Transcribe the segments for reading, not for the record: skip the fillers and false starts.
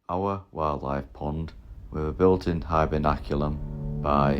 Our wildlife pond with a built-in hibernaculum by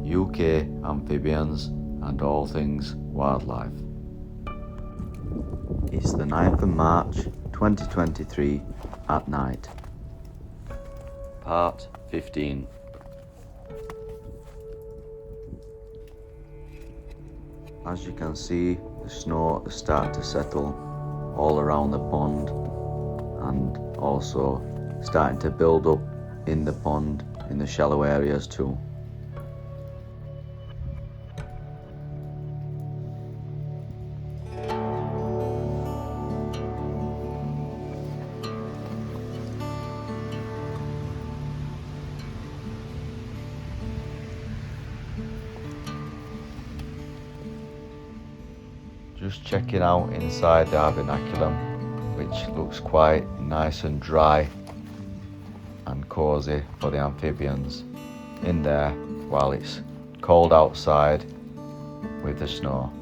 UK Amphibians and All Things Wildlife. It's the 9th of March 2023 at night. Part 15. As you can see, the snow has started to settle all around the pond and also starting to build up in the pond in the shallow areas too. Just checking out inside the Hibernaculum, which looks quite nice and dry and cosy for the amphibians in there while it's cold outside with the snow.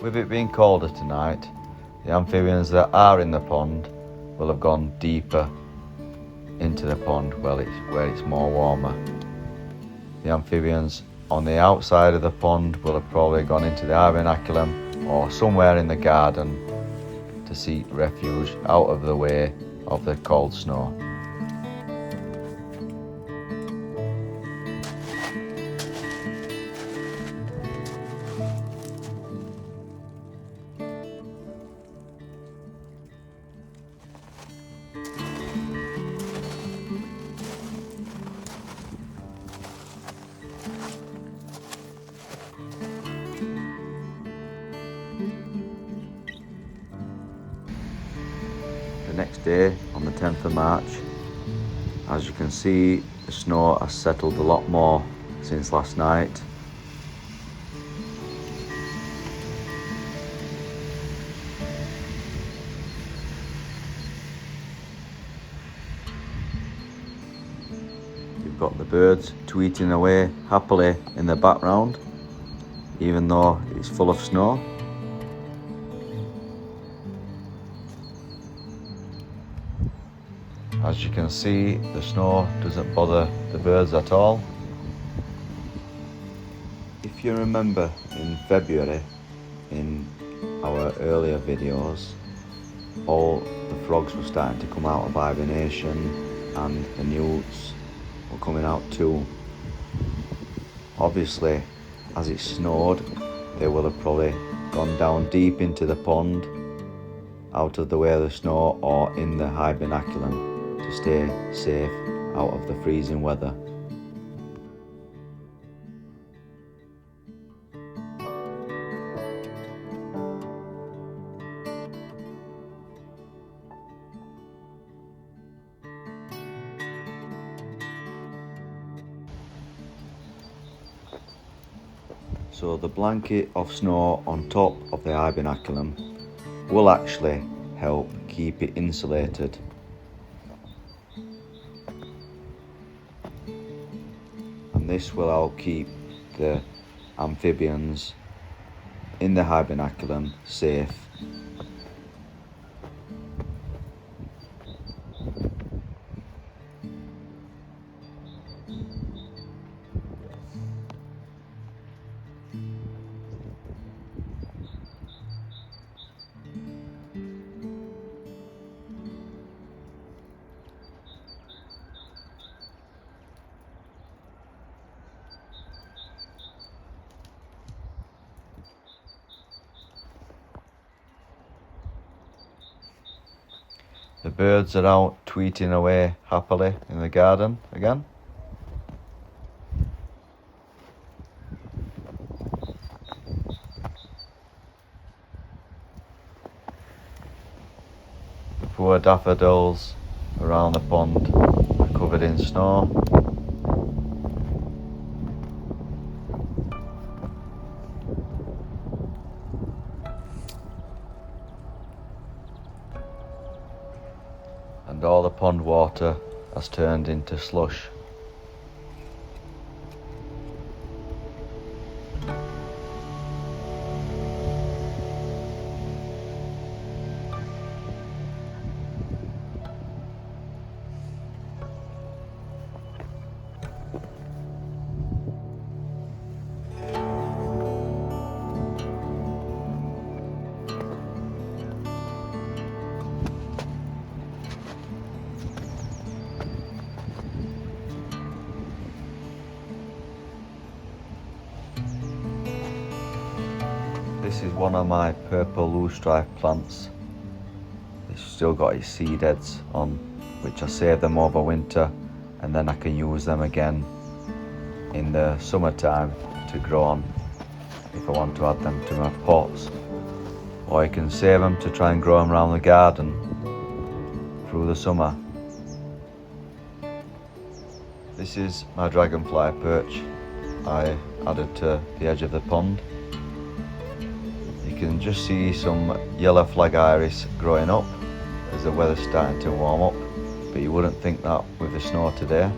With it being colder tonight, the amphibians that are in the pond will have gone deeper into the pond where it's more warmer. The amphibians on the outside of the pond will have probably gone into the Hibernaculum or somewhere in the garden to seek refuge out of the way of the cold snow. The next day, on the 10th of March, as you can see, the snow has settled a lot more since last night. You've got the birds tweeting away happily in the background, even though it's full of snow. As you can see, the snow doesn't bother the birds at all. If you remember in February, in our earlier videos, all the frogs were starting to come out of hibernation and the newts were coming out too. Obviously, as it snowed, they will have probably gone down deep into the pond, out of the way of the snow, or in the hibernaculum to stay safe out of the freezing weather. So the blanket of snow on top of the hibernaculum will actually help keep it insulated. And this will help keep the amphibians in the hibernaculum safe. The birds are out tweeting away happily in the garden again. poor daffodils around the pond are covered in snow. And all the pond water has turned into slush. This is one of my purple loosestrife plants. It's still got its seed heads on, which I save them over winter, and then I can use them again in the summertime to grow on if I want to add them to my pots. Or I can save them to try and grow them around the garden through the summer. This is my dragonfly perch I added to the edge of the pond. You can just see some yellow flag iris growing up as the weather's starting to warm up, but you wouldn't think that with the snow today.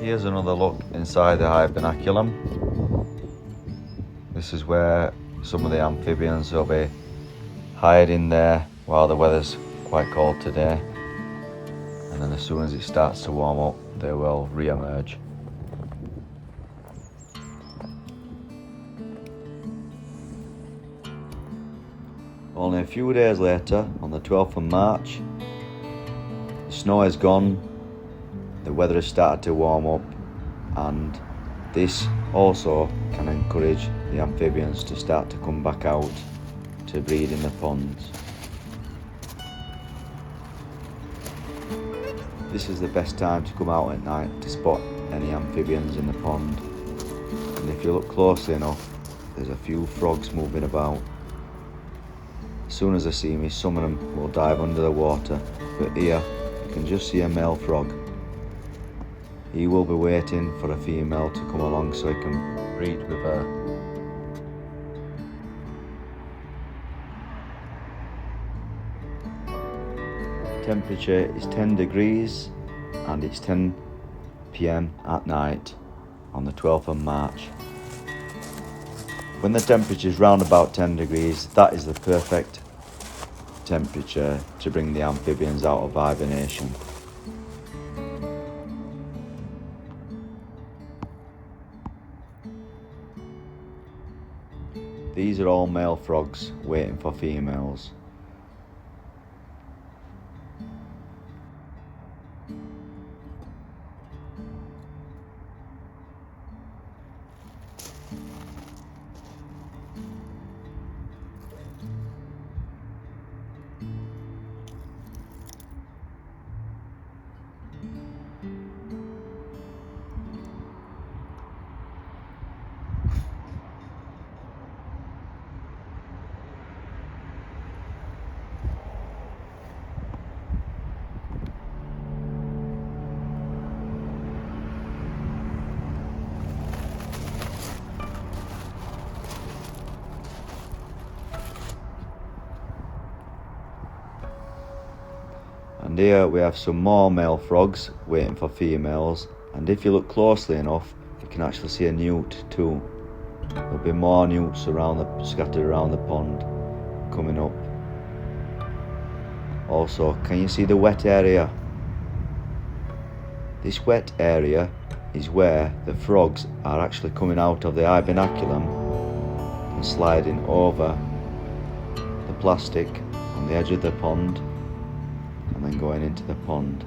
Here's another look inside the Hibernaculum. This is where some of the amphibians will be hiding there while the weather's quite cold today. And then as soon as it starts to warm up, they will re-emerge. Only a few days later, on the 12th of March, the snow is gone. The weather has started to warm up, and this also can encourage the amphibians to start to come back out to breed in the ponds. This is the best time to come out at night to spot any amphibians in the pond. And if you look closely enough, there's a few frogs moving about. As soon as they see me, some of them will dive under the water, but here you can just see a male frog. He will be waiting for a female to come along so he can breed with her. The temperature is 10 degrees and it's 10 p.m. at night on the 12th of March. When the temperature is round about 10 degrees, that is the perfect temperature to bring the amphibians out of hibernation. These are all male frogs waiting for females. And here we have some more male frogs waiting for females, and if you look closely enough you can actually see a newt too. There'll be more newts scattered around the pond coming up. Also, can you see the wet area? This wet area is where the frogs are actually coming out of the hibernaculum and sliding over the plastic on the edge of the pond and then going into the pond.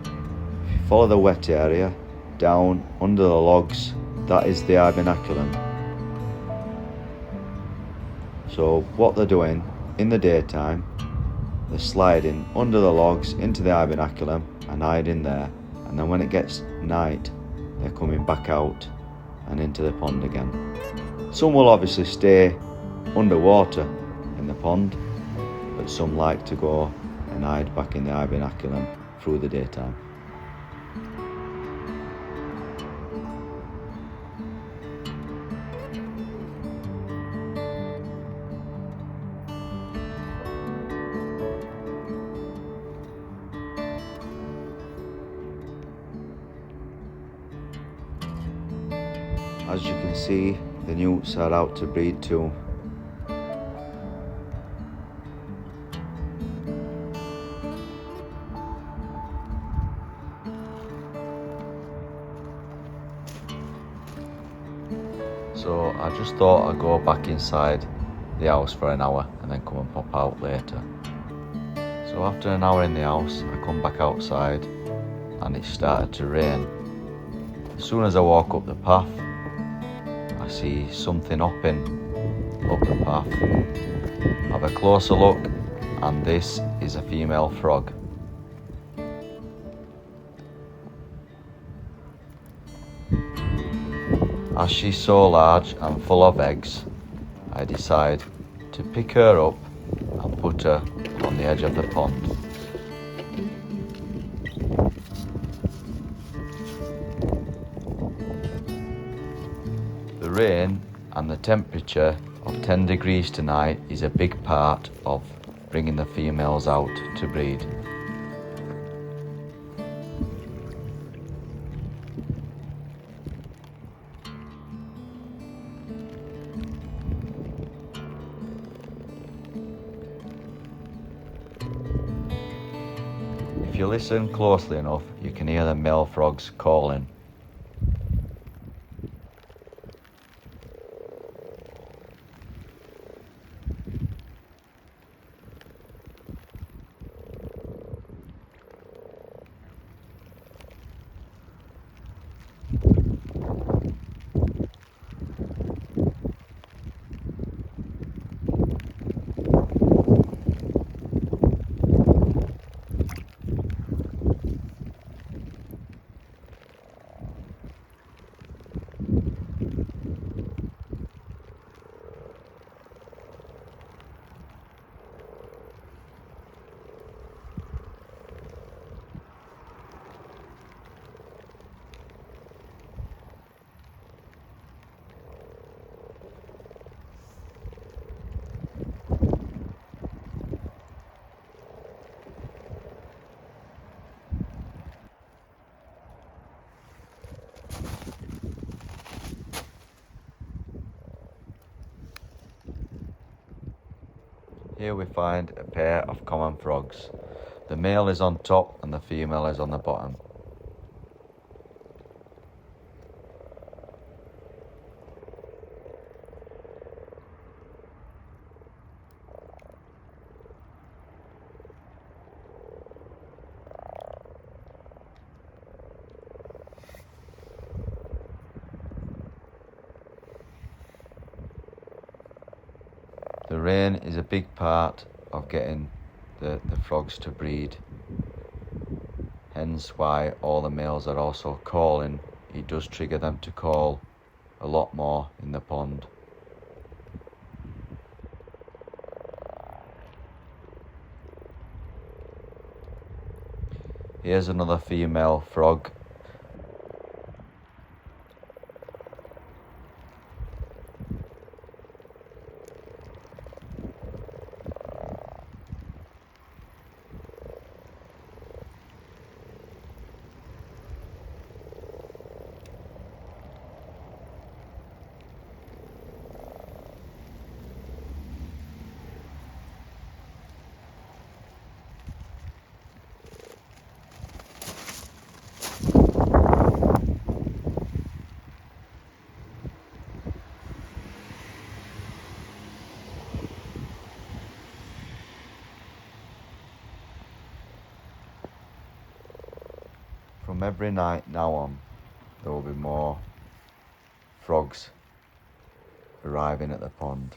If you follow the wet area down under the logs, that is the hibernaculum. So what they're doing in the daytime, they're sliding under the logs into the hibernaculum and hiding there, and then when it gets night they're coming back out and into the pond again. Some will obviously stay underwater in the pond, but some like to go and hide back in the hibernaculum through the daytime. As you can see, the newts are out to breed too. So I just thought I'd go back inside the house for an hour and then come and pop out later. So after an hour in the house, I come back outside and it started to rain. As soon as I walk up the path, I see something hopping up the path. Have a closer look, and this is a female frog. As she's so large and full of eggs, I decide to pick her up and put her on the edge of the pond. The rain and the temperature of 10 degrees tonight is a big part of bringing the females out to breed. If you listen closely enough, you can hear the male frogs calling. Here we find a pair of common frogs. The male is on top and the female is on the bottom. The rain is a big part of getting the frogs to breed, hence why all the males are also calling. It does trigger them to call a lot more in the pond. Here's another female frog. every night now on, there will be more frogs arriving at the pond.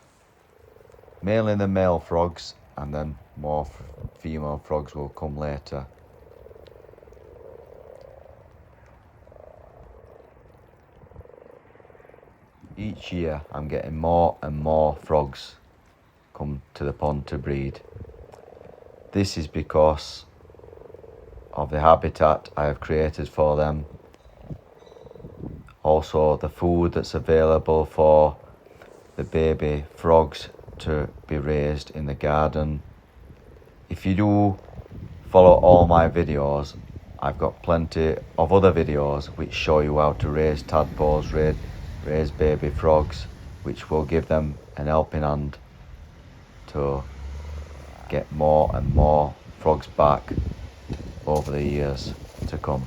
Mainly the male frogs, and then more female frogs will come later. Each year I'm getting more and more frogs come to the pond to breed. This is because of the habitat I have created for them. Also the food that's available for the baby frogs to be raised in the garden. If you do follow all my videos, I've got plenty of other videos which show you how to raise tadpoles, raise baby frogs, which will give them an helping hand to get more and more frogs back over the years to come.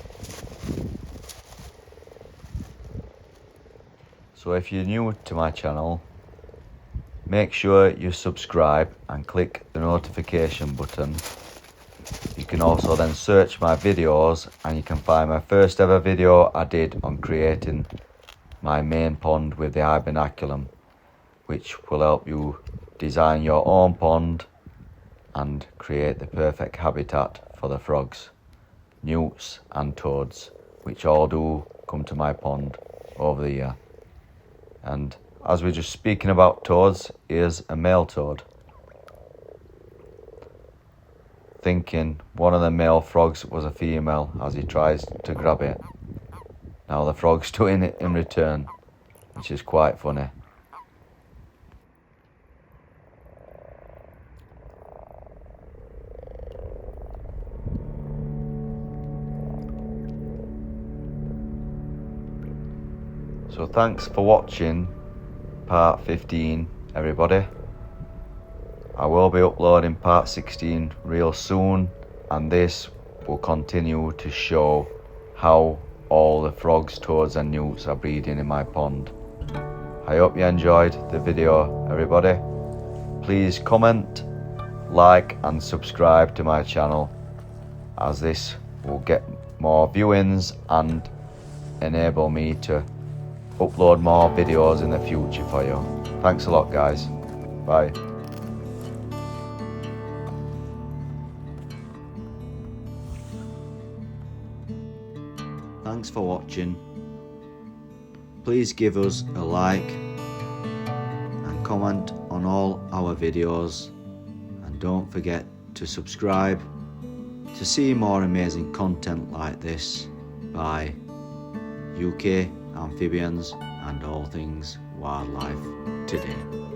So if you're new to my channel, make sure you subscribe and click the notification button. You can also then search my videos and you can find my first ever video I did on creating my main pond with the Hibernaculum, which will help you design your own pond and create the perfect habitat for the frogs, newts and toads, which all do come to my pond over the year. And as we're just speaking about toads, here's a male toad. Thinking one of the male frogs was a female as he tries to grab it. Now the frog's doing it in return, which is quite funny. So thanks for watching part 15, everybody. I will be uploading part 16 real soon, and this will continue to show how all the frogs, toads and newts are breeding in my pond. I hope you enjoyed the video, everybody. Please comment, like and subscribe to my channel, as this will get more viewings and enable me to upload more videos in the future for you. Thanks a lot, guys. Bye. Thanks for watching. Please give us a like and comment on all our videos, and don't forget to subscribe to see more amazing content like this by UK amphibians and all things wildlife today.